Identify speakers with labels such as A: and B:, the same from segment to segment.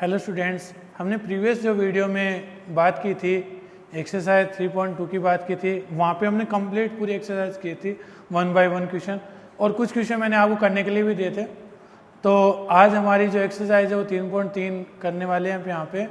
A: Hello students, हमने previous जो video में बात की थी एक्सरसाइज 3.2 की बात की थी, वहाँ पे हमने कंप्लीट पूरी एक्सरसाइज की थी 1 बाय 1 क्वेश्चन, और कुछ क्वेश्चन मैंने आपको करने के लिए भी दिए थे। तो आज हमारी जो एक्सरसाइज है वो 3.3 करने वाले हैं यहाँ पे।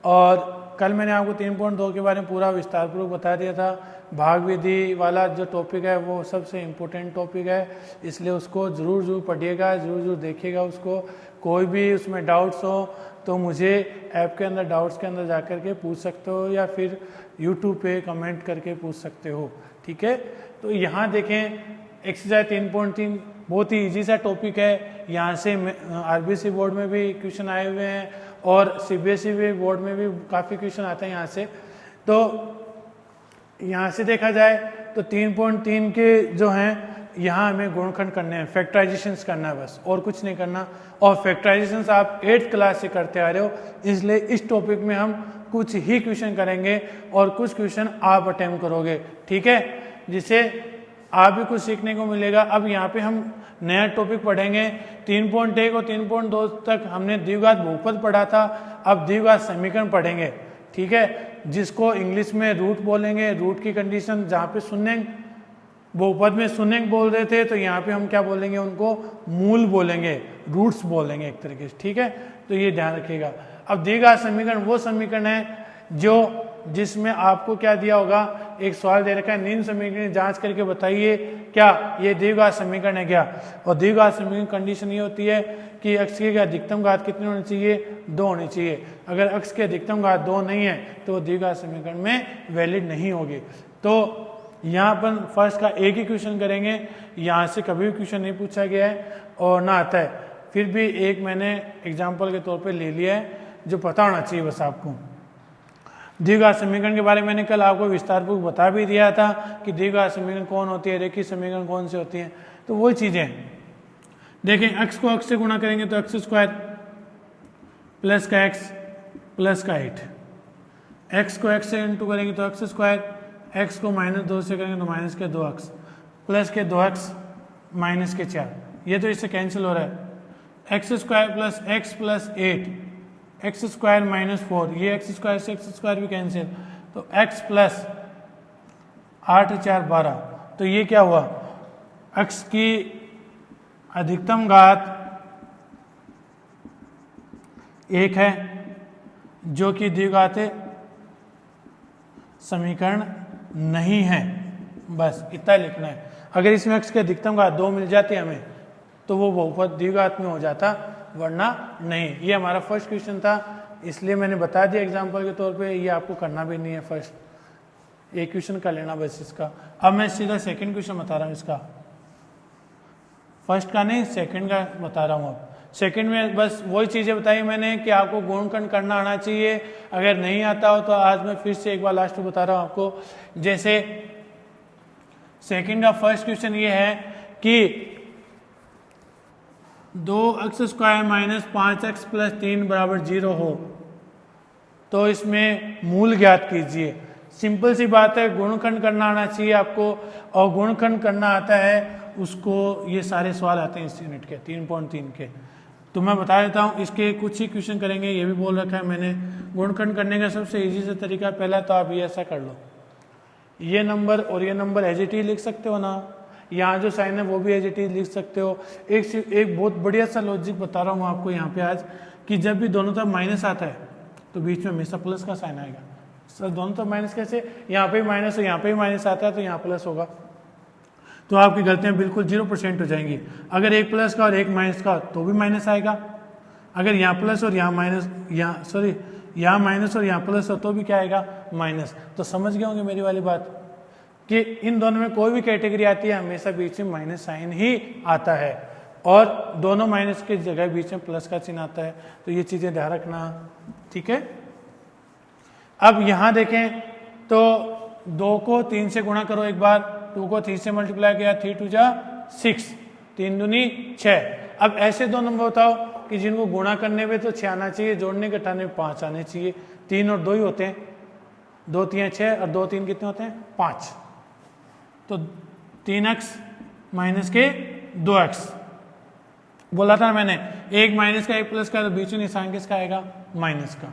A: और कल मैंने आपको 3.2 के बारे में पूरा विस्तारपूर्वक बता दिया था। भाग विधि वाला जो टॉपिक है वो सबसे इम्पोर्टेंट टॉपिक है, इसलिए उसको ज़रूर पढ़िएगा, ज़रूर देखिएगा उसको। कोई भी उसमें डाउट्स हो तो मुझे ऐप के अंदर डाउट्स के अंदर जा कर के पूछ सकते हो, या फिर यूट्यूब पे कमेंट करके पूछ सकते हो, ठीक है। तो यहाँ देखें, एक्सरसाइज 3.3 बहुत ही ईजी सा टॉपिक है। यहाँ से आरबीसी बोर्ड में भी क्वेश्चन आए हुए हैं और सीबीएसई बोर्ड में भी काफ़ी क्वेश्चन आते हैं यहाँ से। तो यहाँ से देखा जाए तो 3.3 के जो हैं, यहाँ हमें गुणनखंड करने हैं, फैक्टराइजेशंस करना है बस, और कुछ नहीं करना। और फैक्टराइजेशंस आप 8th क्लास से करते आ रहे हो, इसलिए इस टॉपिक में हम कुछ ही क्वेश्चन करेंगे और कुछ क्वेश्चन आप अटेम्प्ट करोगे, ठीक है, जिससे आप भी कुछ सीखने को मिलेगा। अब यहाँ पे हम नया टॉपिक पढ़ेंगे। 3.1 और 3.2 तक हमने द्विघात बहुपद पढ़ा था, अब द्विघात समीकरण पढ़ेंगे, ठीक है, जिसको इंग्लिश में रूट बोलेंगे। रूट की कंडीशन जहाँ पे शून्य बहुपद में शून्य बोल रहे थे, तो यहाँ पे हम क्या बोलेंगे, उनको मूल बोलेंगे, रूट्स बोलेंगे एक तरीके से, ठीक है। तो ये ध्यान रखिएगा। अब द्विघात समीकरण वो समीकरण है जिसमें आपको क्या दिया होगा, एक सवाल दे रखा है, निम्न समीकरण जांच करके बताइए क्या ये द्विघात समीकरण है क्या। और द्विघात समीकरण कंडीशन ये होती है कि अक्ष की अधिकतम घात कितनी होनी चाहिए, 2 होनी चाहिए। अगर अक्ष की अधिकतम घात 2 नहीं है तो वो द्विघात समीकरण में वैलिड नहीं होगी। तो यहाँ पर फर्स्ट का एक ही क्वेश्चन करेंगे, यहाँ से कभी भी क्वेश्चन नहीं पूछा गया है और ना आता है, फिर भी एक मैंने एग्जाम्पल के तौर पे ले लिया है जो पता होना चाहिए बस आपको। द्विघात समीकरण के बारे में मैंने कल आपको विस्तारपूर्वक बता भी दिया था कि द्विघात समीकरण कौन होती है, रेखीय समीकरण कौन से होती हैं। तो वही चीजें देखें, अक्ष को अक्ष से गुणा करेंगे तो एक्स स्क्वायर प्लस का एक्स प्लस का 8, एक्स को एक्स से इंटू करेंगे तो एक्स स्क्वायर, एक्स को -2 से करेंगे तो माइनस के 2x प्लस के 2x माइनस के 4, ये तो इससे कैंसिल हो रहा है। X square plus x plus 8, x square -4, ये एक्स स्क्वायर से एक्स स्क्वायर भी कैंसिल, तो एक्स प्लस 8 4 12। तो ये क्या हुआ, एक्स की अधिकतम घात 1 है जो कि द्विघात समीकरण नहीं है, बस इतना लिखना है। अगर इसमें एक्स की अधिकतम घात 2 मिल जाती है हमें तो वो बहुपद द्विघात में हो जाता, वरना नहीं। ये हमारा फर्स्ट क्वेश्चन था, इसलिए मैंने बता दिया एग्जांपल के तौर पे, ये आपको करना भी नहीं है, फर्स्ट एक क्वेश्चन कर लेना बस इसका। अब मैं सीधा सेकंड क्वेश्चन बता रहा हूँ इसका, फर्स्ट का नहीं सेकंड का बता रहा हूँ। अब सेकंड में बस वही चीज़ें बताई मैंने कि आपको गुणनखंड करना आना चाहिए। अगर नहीं आता हो तो आज मैं फिर से एक बार लास्ट में बता रहा हूँ आपको। जैसे सेकंड का फर्स्ट क्वेश्चन ये है कि 2x square minus 5x plus 3 बराबर 0 हो तो इसमें मूल ज्ञात कीजिए। सिंपल सी बात है, गुणनखंड करना आना चाहिए आपको, और गुणनखंड करना आता है उसको, ये सारे सवाल आते हैं इस यूनिट के 3.3 के। तो मैं बता देता हूँ, इसके कुछ ही क्वेश्चन करेंगे, ये भी बोल रखा है मैंने। गुणनखंड करने का सबसे इजी से तरीका, पहला तो आप ये ऐसा कर लो, ये नंबर और ये नंबर एज इट इज लिख सकते हो ना, यहाँ जो साइन है वो भी एज इट इज लिख सकते हो। एक बहुत बढ़िया सा लॉजिक बता रहा हूँ आपको यहाँ पे आज, कि जब भी दोनों तरफ माइनस आता है तो बीच में हमेशा प्लस का साइन आएगा। सर दोनों तरफ माइनस कैसे, यहाँ पे भी माइनस हो, यहाँ पे भी माइनस आता है तो यहाँ प्लस होगा, तो आपकी गलतियाँ बिल्कुल 0% हो जाएंगी। अगर एक प्लस का और एक माइनस का तो भी माइनस आएगा। अगर यहाँ प्लस और यहाँ माइनस, यहाँ माइनस और यहाँ प्लस हो तो भी क्या आएगा, माइनस। तो समझ गए होंगे मेरी वाली बात कि इन दोनों में कोई भी कैटेगरी आती है हमेशा बीच में माइनस साइन ही आता है, और दोनों माइनस के जगह बीच में प्लस का चिन्ह आता है। तो ये चीज़ें ध्यान रखना, ठीक है। अब यहाँ देखें तो 2 को 3 से गुणा करो एक बार, 2 को 3 से मल्टीप्लाई किया, 3 2 जा 6, 3 दूनी 6। अब ऐसे दो नंबर बताओ कि जिनको गुणा करने में तो 6 आना चाहिए, जोड़ने घटाने में 5 आने चाहिए। 3 और 2 ही होते हैं, 2 3 6 और 2 3 कितने होते हैं, 5। तो 3x माइनस के 2x बोला था मैंने, एक माइनस का एक प्लस का, तो बीच में निशान किसका आएगा, माइनस का।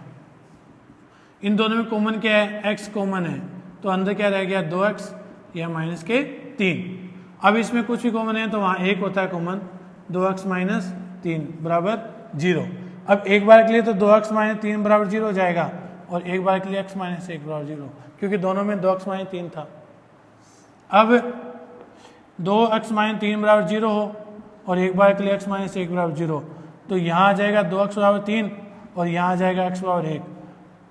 A: इन दोनों में कॉमन क्या है, x कॉमन है, तो अंदर क्या रह गया 2x या माइनस के 3। अब इसमें कुछ भी कॉमन है तो वहाँ एक होता है कॉमन, 2x माइनस 3 बराबर 0। अब एक बार के लिए तो 2x माइनस 3 बराबर 0 हो जाएगा, और एक बार के लिए x माइनस 1 बराबर 0, क्योंकि दोनों में 2x माइनस 3 था। अब 2x माइनस 3 बराबर 0 हो और एक बार के लिए x माइनस 1 बराबर 0, तो यहाँ आ जाएगा 2x बराबर 3 और यहाँ आ जाएगा x बराबर 1,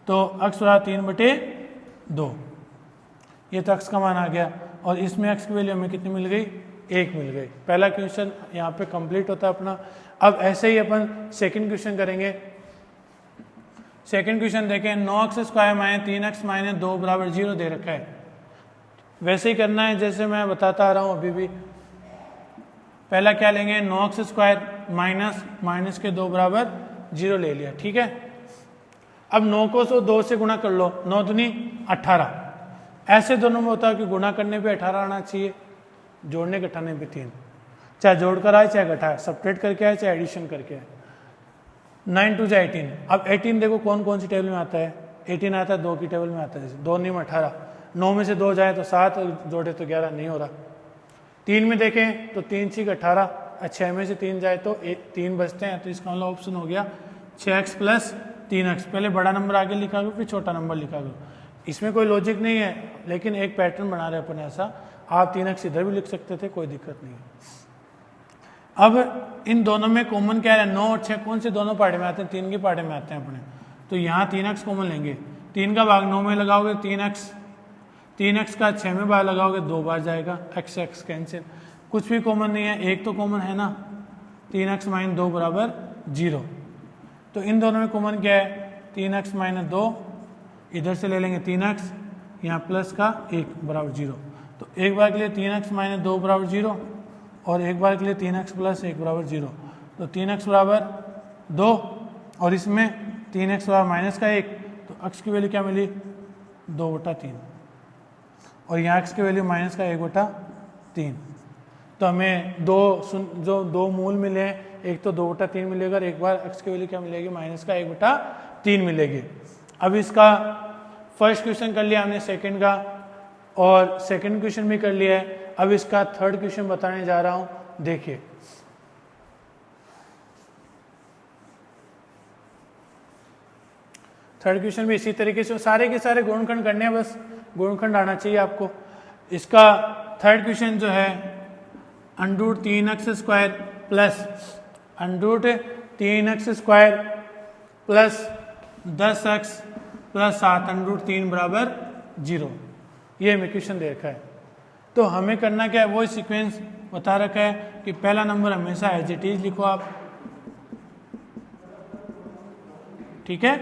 A: तो x बराबर 3/2, ये तो x का मान आ गया। और इसमें x की वैल्यू हमें कितनी मिल गई, 1 मिल गई। पहला क्वेश्चन यहाँ पे कंप्लीट होता है अपना। अब ऐसे ही अपन सेकंड क्वेश्चन करेंगे। सेकंड क्वेश्चन देखें, 9x² माइनस 3x माइनस 2 बराबर 0 दे रखा है। वैसे ही करना है जैसे मैं बताता आ रहा हूँ अभी भी। पहला क्या लेंगे, 9x² माइनस के 2 बराबर 0 ले लिया, ठीक है। अब 9 को 2 से गुणा कर लो, 9 दूनी 18। ऐसे दोनों में होता है कि गुणा करने पे 18 आना चाहिए, जोड़ने घटाने पे 3, चाहे जोड़कर आए चाहे घटाए, सब्ट्रैक्ट करके आए चाहे एडिशन करके आए। 9 2 18। अब 18 देखो कौन कौन सी टेबल में आता है, 18 आता है 2 की टेबल में आता है, जैसे 2 9 18, 9 में से 2 जाए तो 7, जोड़े तो 11, नहीं हो रहा। 3 में देखें तो 3 6 18, 6 में से 3 जाए तो 3 बचते हैं, तो इसका मतलब ऑप्शन हो गया 6x प्लस 3x। पहले बड़ा नंबर आगे लिखा करो फिर छोटा नंबर लिखा करो, इसमें कोई लॉजिक नहीं है, लेकिन एक पैटर्न बना रहे अपन ऐसा। आप 3x इधर भी लिख सकते थे, कोई दिक्कत नहीं है। अब इन दोनों में कॉमन क्या है, 9 और 6 कौन से दोनों पार्ट में आते हैं, 3 की पार्ट में आते हैं अपने, तो यहाँ 3x कॉमन लेंगे। 3 का भाग 9 में लगाओगे 3x का 6 में भाग लगाओगे 2 बार जाएगा, x कैंसिल, कुछ भी कॉमन नहीं है, एक तो कॉमन है ना, 3x माइनस 2 बराबर 0। तो इन दोनों में कॉमन क्या है, 3x माइनस 2, इधर से ले लेंगे 3x, यहाँ प्लस का 1 बराबर 0। तो एक बार के लिए 3x माइनस 2 बराबर 0 और एक बार के लिए 3x प्लस 1 बराबर 0, तो 3x बराबर 2 और इसमें 3x बराबर माइनस का 1, तो x की वैल्यू क्या मिली 2/3 और यहाँ x की वैल्यू माइनस का 1/3। तो हमें दो मूल मिले हैं, एक तो 2/3 मिलेगा और एक बार x की वैल्यू क्या मिलेगी, माइनस का 1/3 मिलेगी। अब इसका फर्स्ट क्वेश्चन कर लिया हमने, सेकंड का और सेकंड क्वेश्चन भी कर लिया है। अब इसका थर्ड क्वेश्चन बताने जा रहा हूं, देखिए। थर्ड क्वेश्चन भी इसी तरीके से, सारे के सारे गुणनखंड करने हैं, बस गुणनखंड आना चाहिए आपको। इसका थर्ड क्वेश्चन जो है, √3x² plus √3x² plus 10x plus 7 √3 बराबर 0, ये हमें क्वेश्चन दे रखा है। तो हमें करना क्या है, वो सीक्वेंस बता रखा है कि पहला नंबर हमेशा एज इट इज लिखो आप, ठीक है।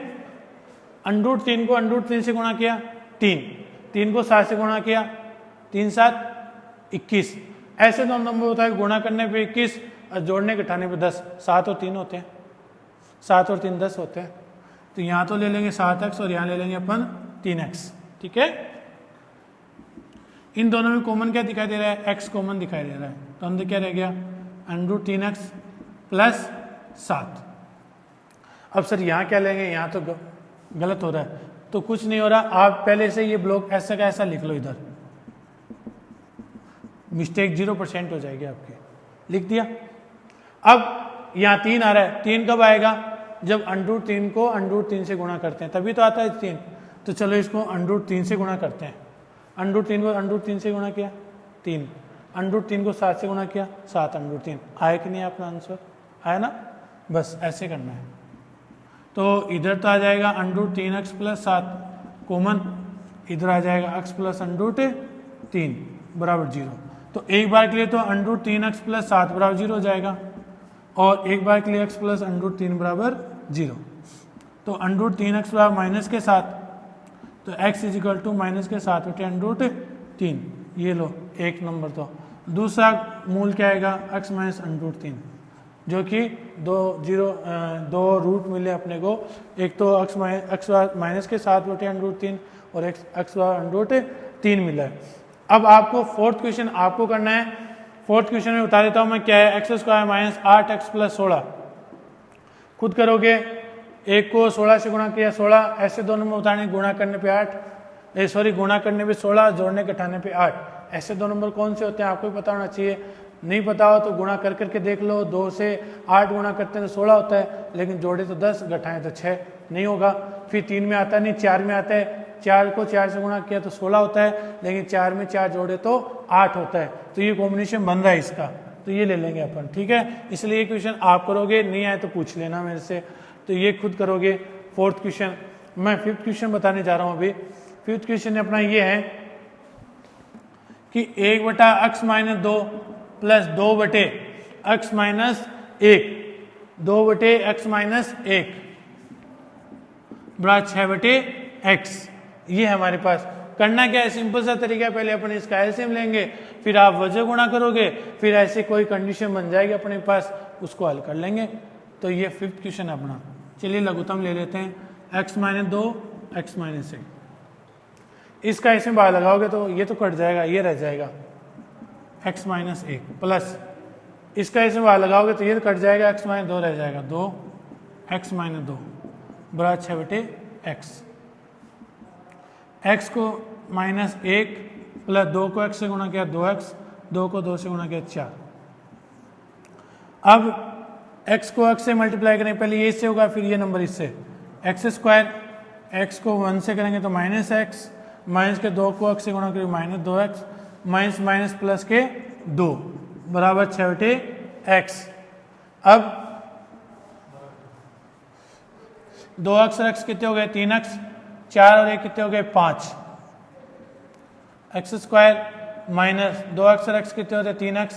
A: √3 को √3 से गुणा किया 3 को 7 से गुणा किया 3 7 21। ऐसे दो नंबर होता है, गुणा करने पे 21 और जोड़ने घटाने पे 10, 7 और 3 होते हैं, 7 और 3 10 होते हैं। तो यहाँ तो ले लेंगे 7x और यहाँ ले लेंगे अपन 3x, ठीक है। इन दोनों में कॉमन क्या दिखाई दे रहा है, x कॉमन दिखाई दे रहा है, तो अंदर क्या रह गया √3x प्लस 7। अब सर यहाँ क्या लेंगे, यहाँ तो गलत हो रहा है, तो कुछ नहीं हो रहा, आप पहले से ये ब्लॉक ऐसा का ऐसा लिख लो, इधर मिस्टेक 0% हो जाएगी आपकी, लिख दिया। अब यहाँ 3 आ रहा है, 3 कब आएगा, जब √3 को √3 से गुणा करते हैं तभी तो आता है 3। तो चलो इसको √3 से गुणा करते हैं, √3 को √3 से गुणा किया 3, √3 को 7 से गुणा किया 7 √3, आया कि नहीं अपना आंसर, आया ना। बस ऐसे करना है। तो इधर तो आ जाएगा √3x प्लस 7 कॉमन, इधर आ जाएगा x प्लस √3 बराबर 0। तो एक बार के लिए तो √3x प्लस 7 बराबर 0 हो जाएगा और एक बार के लिए x प्लस √3 बराबर 0। तो √3x बराबर माइनस के 7, तो x is equal to minus के 7 बटे √3, ये लो एक नंबर। तो दूसरा मूल क्या आएगा, x माइनस √3, जो कि दो रूट मिले अपने को, एक तो x माइनस के 7 बटे √3 और x बराबर √3 मिला है। अब आपको फोर्थ क्वेश्चन आपको करना है फोर्थ क्वेश्चन में बता देता हूँ मैं क्या है। X square minus 8x plus 16, खुद करोगे। एक को 16 से गुणा किया 16, ऐसे दोनों में उतारने गुणा करने पे 8, सॉरी गुणा करने पे 16, जोड़ने के घटाने पे 8। ऐसे दो नंबर कौन से होते हैं आपको भी पता होना चाहिए। नहीं पता हो तो गुणा कर करके देख लो। 2 से 8 गुणा करते हैं तो 16 होता है, लेकिन जोड़े तो 10, घटाएं तो 6, नहीं होगा। फिर 3 में आता है, नहीं 4 में आता है। 4 को 4 से गुणा किया तो 16 होता है, लेकिन 4 में 4 जोड़े तो 8 होता है। तो ये कॉम्बिनेशन बन रहा है इसका, तो ये ले लेंगे अपन, ठीक है। इसलिए ये क्वेश्चन आप करोगे, नहीं आए तो पूछ लेना मेरे से, तो ये खुद करोगे। Fourth question. मैं फिफ्थ क्वेश्चन बताने जा रहा हूँ अभी। फिफ्थ क्वेश्चन अपना ये है कि 1/x minus 2 plus 2/x minus 1, 2/x minus 1 बराबर 6/x। ये है हमारे पास। करना क्या है, सिंपल सा तरीका है। पहले अपन इसका एलसीएम लेंगे, फिर आप वजह गुणा करोगे, फिर ऐसे कोई कंडीशन बन जाएगी अपने पास, उसको हल कर लेंगे। तो ये फिफ्थ क्वेश्चन है अपना। चलिए लघुत्तम ले लेते हैं। x माइनस 2, x माइनस 1, इसका इसमें बाहर लगाओगे तो ये तो कट जाएगा, ये रह जाएगा x माइनस 1 प्लस इसका इसमें बाहर लगाओगे तो ये तो कट जाएगा, x माइनस 2 रह जाएगा, 2x माइनस 2 बराबर 6/x। x को माइनस 1 प्लस 2 को x से गुणा किया 2x, 2 को 2 से गुणा किया 4। अब x को x से मल्टीप्लाई करेंगे, पहले ये इससे होगा फिर ये नंबर इससे। एक्स स्क्वायर, x को 1 से करेंगे तो माइनस x, माइनस के 2 को x से गुणा करेंगे minus 2x, minus minus plus के 2 बराबर 6/x। अब 2x और x कितने हो गए, 3x, 4 और 1 कितने हो गए, 5। एक्स स्क्वायर माइनस 2x और x कितने होते, 3x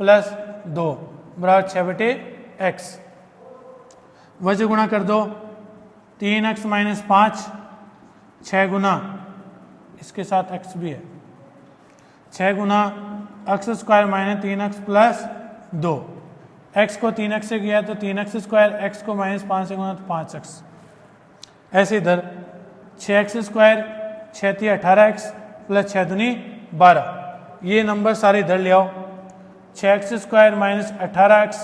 A: प्लस 2 बराबर 6/x। वजह गुणा कर दो, 3x माइनस 5, 6 गुना इसके साथ x भी है, 6 गुना x square minus 3x plus 2। x को 3x से किया तो 3x स्क्वायर, x को माइनस 5 से गुना तो 5x। ऐसे इधर 6x स्क्वायर, 6 × 18x प्लस 6 दूनी 12। ये नंबर सारे इधर ले आओ। 6x square minus 18x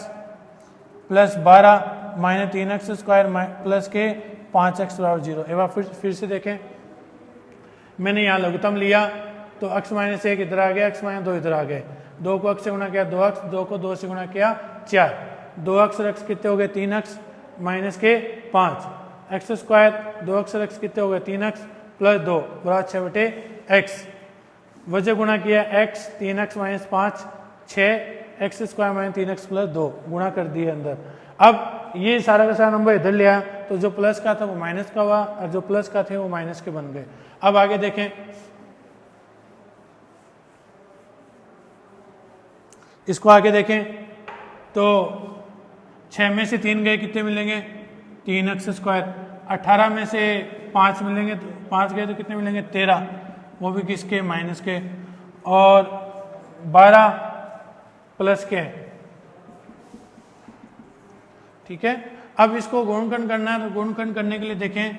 A: plus 12 minus 3x square plus के 5x बराबर 0। एक बार फिर से देखें, मैंने यहाँ लघुत्तम लिया तो x माइनस 1 इधर आ गया, x माइनस 2 इधर आ गए। 2 को x से गुणा किया 2x, 2 को 2 से गुणा किया 4। 2x और x कितने हो गए, 3x माइनस के 5। एक्स स्क्वायर, 2x और x कितने हो गए, 3x प्लस 2 बराबर 6/x। वजह गुणा किया x, 3x minus 5, 6 x square minus 3x plus 2 गुणा कर दिए अंदर। अब ये सारा का सारा नंबर इधर लिया तो जो प्लस का था वो माइनस का हुआ और जो प्लस का थे वो माइनस के बन गए। अब आगे देखें, इसको आगे देखें तो 6 में से 3 गए, कितने मिलेंगे, 3x स्क्वायर। 18 में से 5 मिलेंगे तो 5 गए तो कितने मिलेंगे, 13, वो भी किसके, माइनस के। और 12 प्लस के, ठीक है। अब इसको गुणनखंड करना है तो गुणनखंड करने के लिए देखें,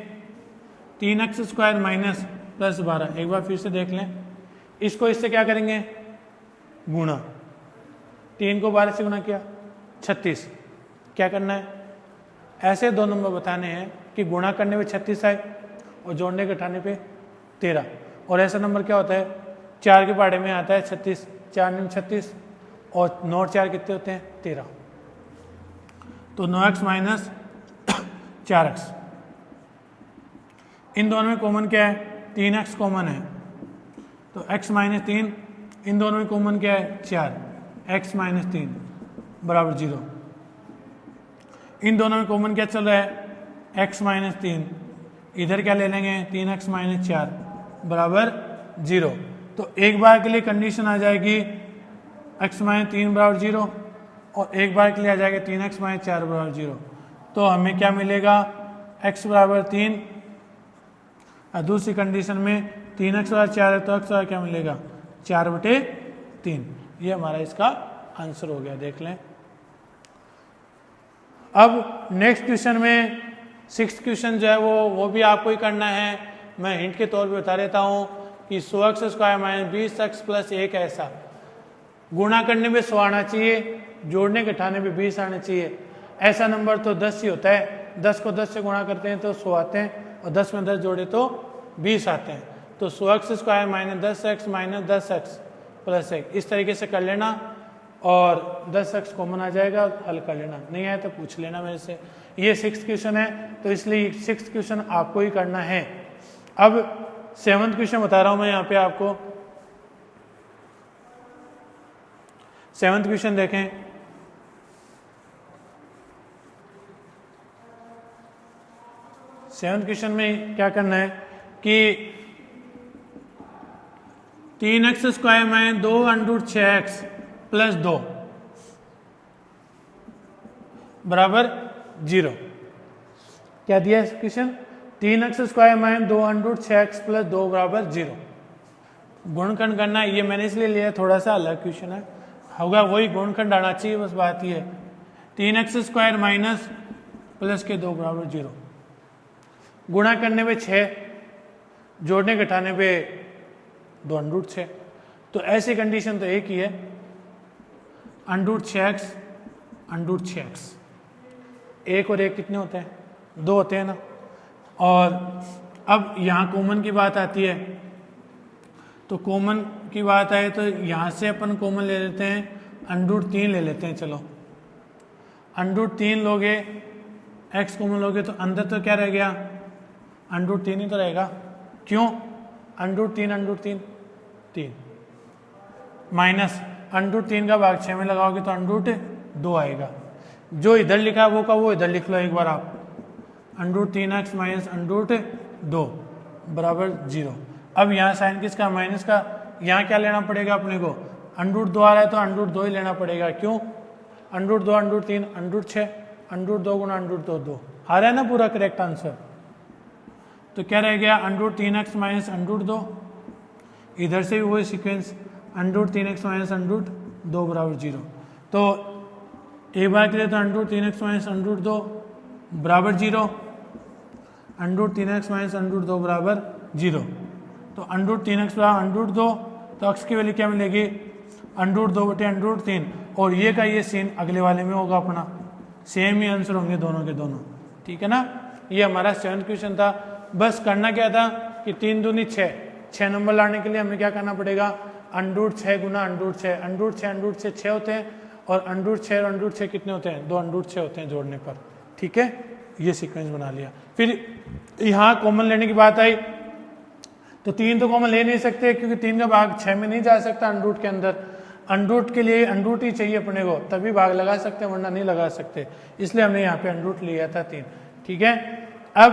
A: 3x स्क्वायर माइनस प्लस 12। एक बार फिर से देख लें, इसको इससे क्या करेंगे, गुणा। 3 को 12 से गुणा किया 36। क्या करना है, ऐसे दो नंबर बताने हैं कि गुणा करने पे 36 आए और जोड़ने घटाने पे 13। और ऐसा नंबर क्या होता है, 4 के पहाड़े में आता है 36, 4 × 36 और 9 और 4 कितने होते हैं, 13। तो 9x माइनस 4x। इन दोनों में कॉमन क्या है, 3x कॉमन है तो x माइनस 3। इन दोनों में कॉमन क्या है, 4, x माइनस 3 बराबर 0। इन दोनों में कॉमन क्या चल रहा है, x माइनस 3। इधर क्या ले लेंगे, 3x माइनस 4 बराबर 0। तो एक बार के लिए कंडीशन आ जाएगी x माइनस 3 बराबर 0 और एक बार के लिए आ जाएगा 3x माइनस 4 बराबर 0। तो हमें क्या मिलेगा, x बराबर 3 और दूसरी कंडीशन में 3x बराबर 4 है तो x बराबर क्या मिलेगा, 4/3। ये हमारा इसका आंसर हो गया, देख लें। अब नेक्स्ट क्वेश्चन में 6th क्वेश्चन जो है वो भी आपको ही करना है। मैं हिंट के तौर पे बता देता हूँ कि 100x square minus 20x plus 1 ऐसा। गुणा करने में 100 आना चाहिए, जोड़ने घटाने में 20 आना चाहिए। ऐसा नंबर तो 10 ही होता है, 10 को 10 से गुणा करते हैं तो 100 आते हैं, और 10 में 10 जोड़े तो 20 आते हैं। तो 100x² minus 10x minus 10x plus 1, इस तरीके से कर लेना, और 10x कॉमन आ जाएगा, हल कर लेना। नहीं आया तो पूछ लेना मेरे से। ये 6th क्वेश्चन है, तो इसलिए 6th क्वेश्चन आपको ही करना है। अब 7th क्वेश्चन बता रहा हूं मैं यहाँ पे आपको। 7th क्वेश्चन देखें। सेवन्थ क्वेश्चन में क्या करना है कि 3x² में 2√6x प्लस 2 बराबर 0। क्या दिया है क्वेश्चन? 3x² में 2√6x प्लस 2 बराबर 0। गुणनखंड करना है, ये मैंने इसलिए लिया, थोड़ा सा अलग क्वेश्चन है, होगा वही गुणनखंड आना चाहिए, बस बात ये है। 3x² माइनस प्लस के 2 बराबर 0। गुणा करने पे 6, जोड़ने घटाने पे 2√6। तो ऐसी कंडीशन तो एक ही है, √6x √6x, 1 और 1 कितने होते हैं? 2 होते हैं ना। और अब यहाँ कॉमन की बात आती है, तो कॉमन की बात आए तो यहाँ से अपन कॉमन ले लेते हैं, √3 ले लेते हैं। चलो √3 लोगे, x कॉमन लोगे तो अंदर तो क्या रह गया? √3 ही तो रहेगा। क्यों? √3 3 माइनस √3 का भाग 6 में लगाओगे तो √2 आएगा। जो इधर लिखा है वो का वो इधर लिख लो एक बार आप, √3x माइनस √2 बराबर 0। अब यहाँ साइन किसका? माइनस का। यहाँ क्या लेना पड़ेगा अपने को? √2 आ रहा है तो √2 ही लेना पड़ेगा। क्यों? √2 √3 √6, √2 गुणा √2 2 आ रहा है ना पूरा करेक्ट आंसर। तो क्या रह गया? √3x माइनस √2, इधर से भी वही सीक्वेंस, √3x माइनस √2 बराबर 0। तो एक बार के लिए तो √3x माइनस √2 बराबर 0, √3x माइनस √2 बराबर 0। तो √3x बराबर √2, तो x की वैल्यू क्या मिलेगी? √2 बटे √3, और ये का ये सीन अगले वाले में होगा अपना, सेम ही आंसर होंगे दोनों के दोनों। ठीक है ना। ये हमारा 7th क्वेश्चन था। बस करना क्या था कि 3 दूनी 6, 6 नंबर लाने के लिए हमें क्या करना पड़ेगा? √6 गुना √6, √6 6 होते हैं, और √6 और √6 कितने होते हैं? 2 √6 होते हैं जोड़ने पर। ठीक है, ये सीक्वेंस बना लिया। फिर यहाँ कॉमन लेने की बात आई, तो 3 तो कॉमन ले नहीं सकते क्योंकि 3 का भाग 6 में नहीं जा सकता √ के अंदर। √ के लिए √ ही चाहिए अपने को, तभी भाग लगा सकते हैं, वरना नहीं लगा सकते। इसलिए हमने यहाँ पे √ लिया था 3। ठीक है। अब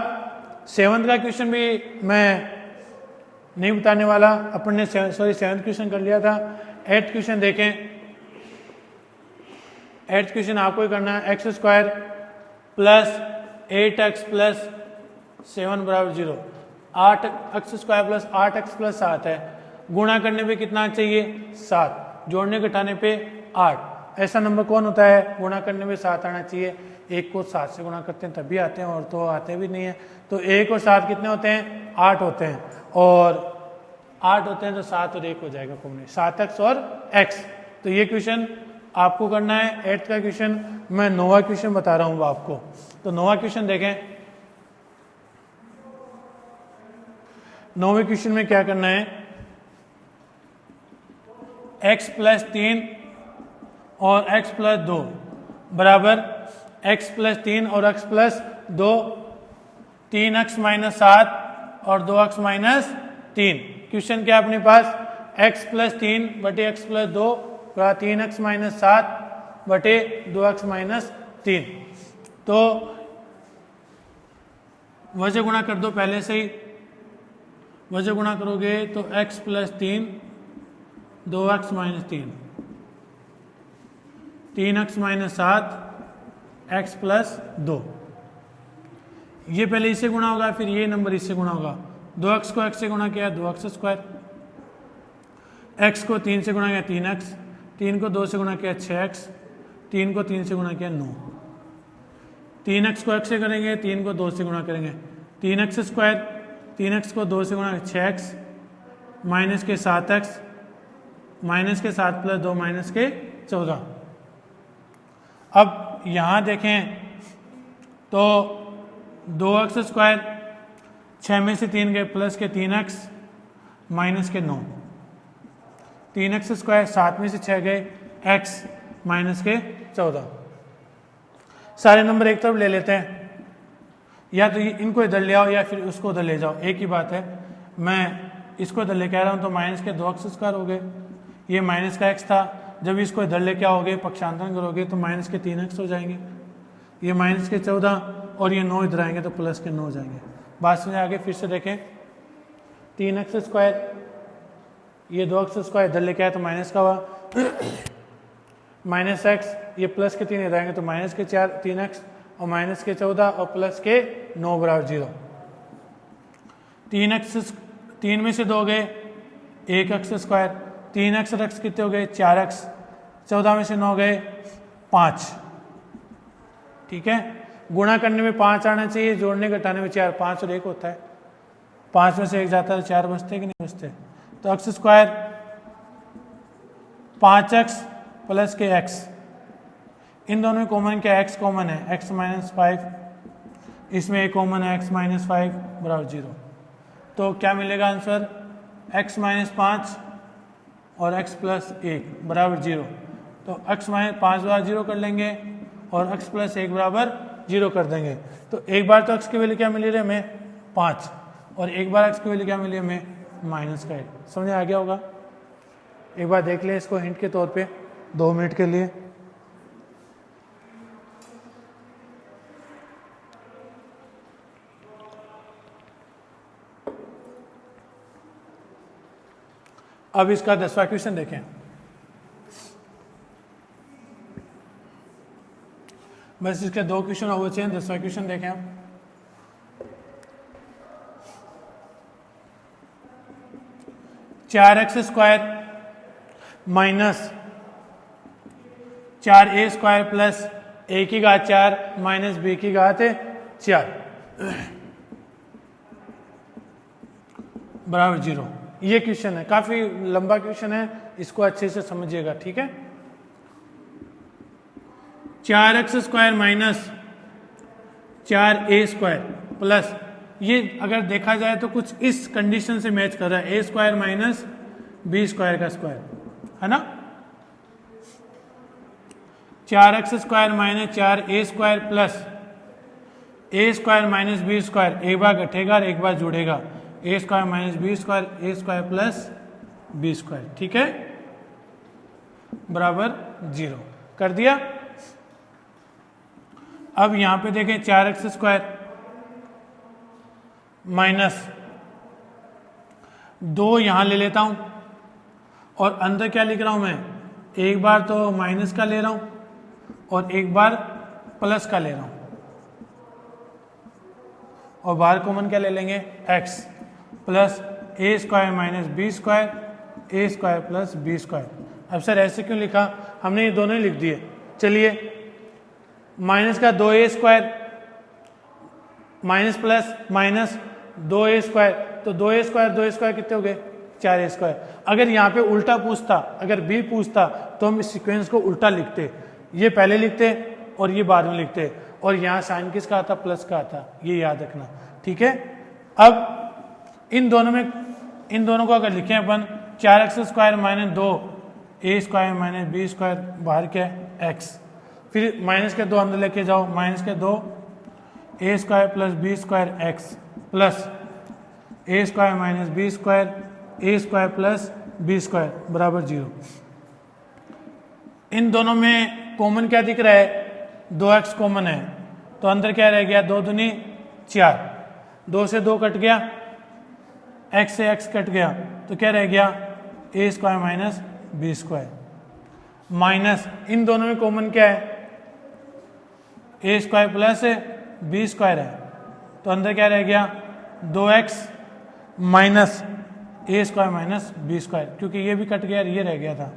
A: 7th का क्वेश्चन भी मैं नहीं बताने वाला, अपन ने 7th क्वेश्चन कर लिया था। 8th क्वेश्चन देखें। 8th क्वेश्चन आपको ही करना है। x² प्लस 8x प्लस 7 बराबर 0। 8x² प्लस 8x प्लस 7 है। गुणा करने पे कितना चाहिए? 7, जोड़ने घटाने पे 8। ऐसा नंबर कौन होता है गुणा करने में 7 आना चाहिए? 1 को 7 से गुणा करते हैं तभी आते हैं, और तो आते भी नहीं है। तो 1 और 7 कितने होते हैं? 8 होते हैं, और 8 होते हैं तो 7 और 1 हो जाएगा कॉमन, 7x और x। तो ये क्वेश्चन आपको करना है। 8th का क्वेश्चन मैं 9वां क्वेश्चन बता रहा हूँ आपको। तो 9वां क्वेश्चन देखें। 9वें क्वेश्चन में क्या करना है? x प्लस 3 और x प्लस 2 बराबर x प्लस 3 और x प्लस 2, 3x माइनस 7 और 2x माइनस 3। क्वेश्चन क्या है अपने पास? x प्लस 3 बटे x प्लस 2 बराबर 3x माइनस 7 बटे 2x माइनस 3। तो वजह गुणा कर दो पहले से ही। वजह गुणा करोगे तो x plus 3 2x minus 3, 3x minus 7 x plus 2। ये पहले इससे गुणा होगा, फिर ये नंबर इससे गुणा होगा। 2x को x से गुणा किया 2x², x को 3 से गुणा किया 3x, 3 को 2 से गुणा किया 6x, 3 को 3 से गुणा किया 9। 3x को x से करेंगे, 3 को 2 से गुणा करेंगे, 3x², 3x को 2 से गुणा 6x माइनस के 7x माइनस के 7 प्लस 2 माइनस के 14। अब यहाँ देखें तो 2x स्क्वायर 6 में से 3 गए प्लस के 3x माइनस के 9, 3x स्क्वायर 7 में से 6 गए x माइनस के 14। सारे नंबर एक तरफ ले लेते हैं, या तो इनको इधर ले आओ या फिर उसको उधर ले जाओ, एक ही बात है। मैं इसको इधर लेके आ रहा हूँ तो माइनस के 2x स्क्वायर हो गए, ये माइनस का x था, जब इसको इधर लेके आओगे पक्षांतरण करोगे तो माइनस के 3x हो जाएंगे, ये माइनस के 14 और ये 9 इधर आएंगे तो प्लस के 9 हो जाएंगे। बात समझ आगे फिर से देखें, 3x स्क्वायर ये 2x स्क्वायर इधर लेके आए तो माइनस का हुआ, माइनस x ये प्लस के 3 इधर आएंगे तो माइनस के 3x और माइनस के 14 और प्लस के 9 बराबर 0। 3 में से 2 गए 1x स्क्वायर, 3x और x कितने हो गए 4x, 14 में से 9 गए 5। ठीक है, गुणा करने में 5 आना चाहिए, जोड़ने घटाने में 4, 5 और 1 होता है, 5 में से 1 जाता है तो 4 बचते कि नहीं बचते। तो x स्क्वायर 5x प्लस के x, इन दोनों में कॉमन क्या है, x कॉमन है, x माइनस 5, इसमें एक कॉमन है x माइनस 5 बराबर 0। तो क्या मिलेगा आंसर, x माइनस 5 और x प्लस 1 बराबर 0। तो x माइनस 5 बराबर 0 कर लेंगे और x प्लस 1 बराबर 0 कर देंगे। तो एक बार तो x की वैल्यू क्या मिली रही हमें 5 और एक बार x की वैल्यू क्या मिली हमें माइनस का 1। समझ आ गया होगा, एक बार देख ले इसको हिंट के तौर पे 2 मिनट के लिए। अब इसका 10वां क्वेश्चन देखें। बस इसके 2 क्वेश्चन हो बचे हैं, 10वां क्वेश्चन देखें हम। चार x square minus 4a square plus a की घात 4 माइनस b की घात 4 बराबर 0। ये क्वेश्चन है, काफी लंबा क्वेश्चन है, इसको अच्छे से समझिएगा। ठीक है, 4x square minus 4a square plus, ये अगर देखा जाए तो कुछ इस कंडीशन से मैच कर रहा है, a square minus b square का स्क्वायर, है ना। 4x square minus 4a square plus a square minus b square, एक बार घटेगा और एक बार जुड़ेगा, a square minus b square, a square plus b square. ठीक है, बराबर 0 कर दिया। अब यहां पे देखें 4x स्क्वायर माइनस 2 यहां ले लेता हूं और अंदर क्या लिख रहा हूं मैं, एक बार तो माइनस का ले रहा हूं और एक बार प्लस का ले रहा हूं, और बाहर कॉमन क्या ले लेंगे x plus a square minus b square, a square plus b square. अब सर ऐसे क्यों लिखा, हमने ये दोनों ही लिख दिए। चलिए, माइनस का 2a square minus plus minus 2a square, तो 2a स्क्वायर कितने हो गए 4a स्क्वायर। अगर यहाँ पे उल्टा पूछता, अगर b पूछता तो हम इस सीक्वेंस को उल्टा लिखते, ये पहले लिखते और ये बाद में लिखते, और यहाँ साइन किसका आता, प्लस का आता, ये याद रखना। ठीक है, अब इन दोनों को अगर लिखें अपन, 4x square minus 2a square minus b square, बाहर क्या है x, फिर माइनस के 2 अंदर लेके जाओ, माइनस के 2 a square plus b square x plus a square minus b square, a square plus b square बराबर 0। इन दोनों में कॉमन क्या दिख रहा है, 2x कॉमन है, तो अंदर क्या रह गया, 2 दूनी 4, 2 से 2 कट गया, x से x कट गया, तो क्या रह गया a square minus b square, minus इन दोनों में कॉमन क्या है, a square plus b square है, तो अंदर क्या रह गया 2x minus a square minus b square, क्योंकि ये भी कट गया, ये रह गया था,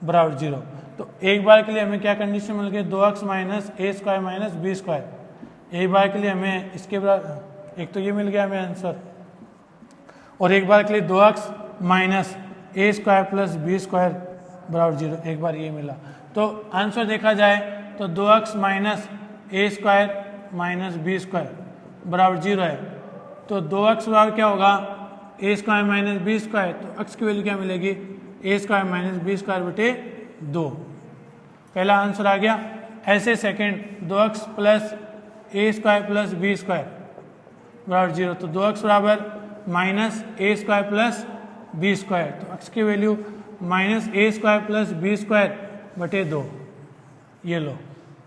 A: बराबर 0। तो एक बार के लिए हमें क्या कंडीशन मिल गई, 2x minus a square minus b square, एक बार के लिए हमें इसके बराबर, एक तो ये मिल गया हमें आंसर, और एक बार के लिए 2x माइनस ए स्क्वायर प्लस बी स्क्वायर बराबर 0, एक बार ये मिला। तो आंसर देखा जाए तो 2x माइनस ए स्क्वायर माइनस बी स्क्वायर बराबर 0 है। तो 2x बराबर क्या होगा, ए स्क्वायर माइनस बी स्क्वायर, तो x की वैल्यू क्या मिलेगी, ए स्क्वायर माइनस बी स्क्वायर बटे 2। पहला आंसर आ गया। ऐसे सेकंड 2x प्लस ए स्क्वायर प्लस बी स्क्वायर बराबर 0, तो 2x बराबर माइनस ए स्क्वायर प्लस बी स्क्वायर, तो x की वैल्यू माइनस ए स्क्वायर प्लस बी स्क्वायर बटे 2, ये लो।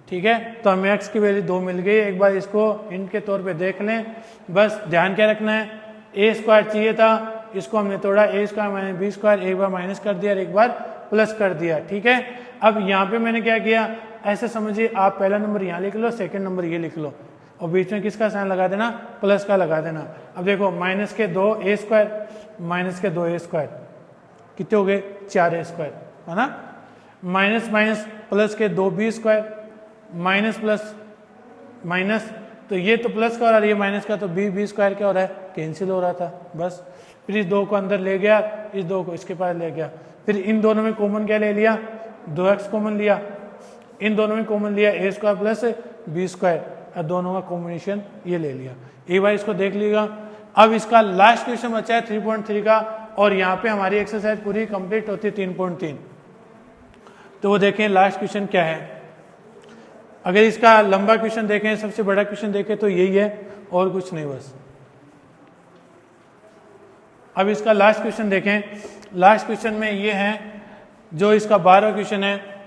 A: ठीक है, तो हमें x की वैल्यू 2 मिल गई। एक बार इसको हिंट के तौर पे देख लें। बस ध्यान क्या रखना है, ए स्क्वायर चाहिए था, इसको हमने तोड़ा, ए स्क्वायर माइनस बी स्क्वायर, एक बार माइनस कर दिया और एक बार प्लस कर दिया। ठीक है, अब यहाँ पे मैंने क्या किया, ऐसे समझिए आप पहला नंबर यहाँ लिख लो, सेकंड नंबर ये लिख लो और बीच में किसका साइन लगा देना, प्लस का लगा देना। अब देखो माइनस के 2 ए स्क्वायर माइनस के 2 ए स्क्वायर कितने हो गए, 4 ए स्क्वायर, है ना। माइनस माइनस प्लस के 2 B square minus plus minus, तो ये तो प्लस का हो रहा है, ये माइनस का, तो बी स्क्वायर क्या हो रहा है, कैंसिल हो रहा था बस। फिर इस 2 को अंदर ले गया, इस 2 को इसके पास ले गया, फिर इन दोनों में कॉमन क्या ले लिया, 2x कॉमन लिया, इन दोनों में कॉमन लिया ए स्क्वायर प्लस बी स्क्वायर, और दोनों का कॉम्बिनेशन ये ले लिया। एक बार इसको देख लीजिएगा। अब इसका लास्ट क्वेश्चन बचा है 3.3 का, और यहाँ पे हमारी एक्सरसाइज पूरी कंप्लीट होती है 3.3। तो वो देखें लास्ट क्वेश्चन क्या है। अगर इसका लंबा क्वेश्चन देखें, सबसे बड़ा क्वेश्चन देखें तो यही है और कुछ नहीं बस। अब इसका लास्ट क्वेश्चन देखें। लास्ट क्वेश्चन में ये है जो इसका 12वां क्वेश्चन है।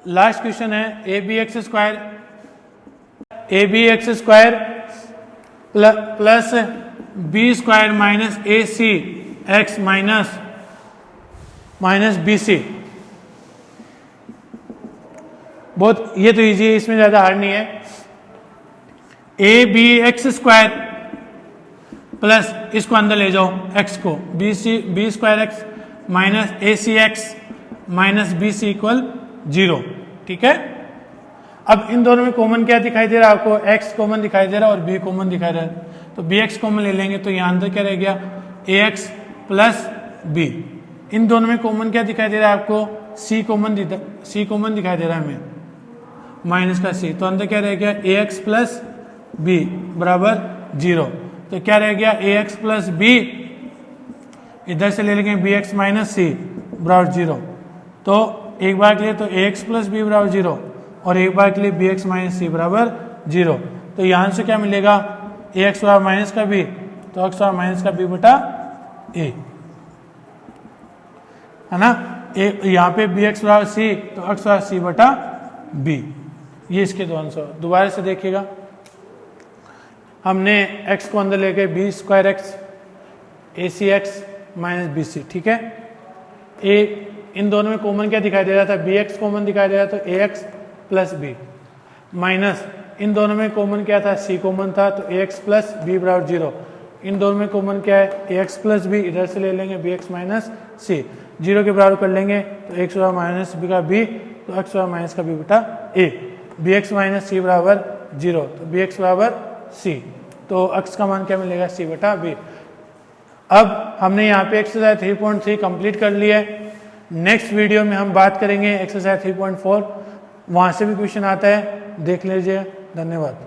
A: लास्ट क्वेश्चन है A B x square plus B square minus A C x minus B C. बहुत ये तो इजी है, इसमें ज्यादा हार्ड नहीं है। A B x square plus इसको अंदर ले जाओ x को, बी स्क्वायर एक्स माइनस ए सी x minus B c equal 0। ठीक है, अब इन दोनों में कॉमन क्या दिखाई दे रहा है आपको, x कॉमन दिखाई दे रहा है और b कॉमन दिखाई दे रहा है, तो bx कॉमन ले लेंगे तो यहाँ अंदर क्या रह गया, ax प्लस b। इन दोनों में कॉमन क्या दिखाई दे रहा है आपको, c कॉमन दिखाई दे रहा है हमें, माइनस का c, तो अंदर क्या रह गया, ax प्लस b बराबर 0। तो क्या रह गया, ax प्लस b, इधर से ले लेंगे bx माइनस c बराबर 0। तो एक बार के लिए तो ax प्लस b बराबर 0 और एक बार के लिए bx माइनस c बराबर 0। तो यहाँ से क्या मिलेगा, ax बराबर माइनस का b, तो x बराबर माइनस का b बटा a, है ना। यहाँ पे bx बराबर c, तो x बराबर c बटा b। ये इसके दो आंसर। दोबारा से देखिएगा, हमने x को अंदर लेके बी स्क्वायर एक्स ए सी एक्स माइनस बी सी। ठीक है, इन दोनों में कॉमन क्या दिखाई दे रहा था, बी एक्स कॉमन दिखाई दे रहा था, तो ए एक्स प्लस बी माइनस इन दोनों में कॉमन क्या था, सी कॉमन था, तो ए एक्स प्लस बी बराबर 0। इन दोनों में कॉमन क्या है, ए एक्स प्लस बी, इधर से ले लेंगे बी एक्स माइनस सी, 0 के बराबर कर लेंगे तो एक्स बराबर माइनस बी का बी, तो एक्स बराबर माइनस का बी बटा ए, बी एक्स माइनस सी बराबर 0, तो बी एक्स बराबर सी, तो x का मान क्या मिलेगा, c बटा b। अब हमने यहाँ पे एक्सरसाइज 3.3 कंप्लीट कर लिया है। नेक्स्ट वीडियो में हम बात करेंगे एक्सरसाइज 3.4, वहाँ से भी क्वेश्चन आता है, देख लीजिए। धन्यवाद।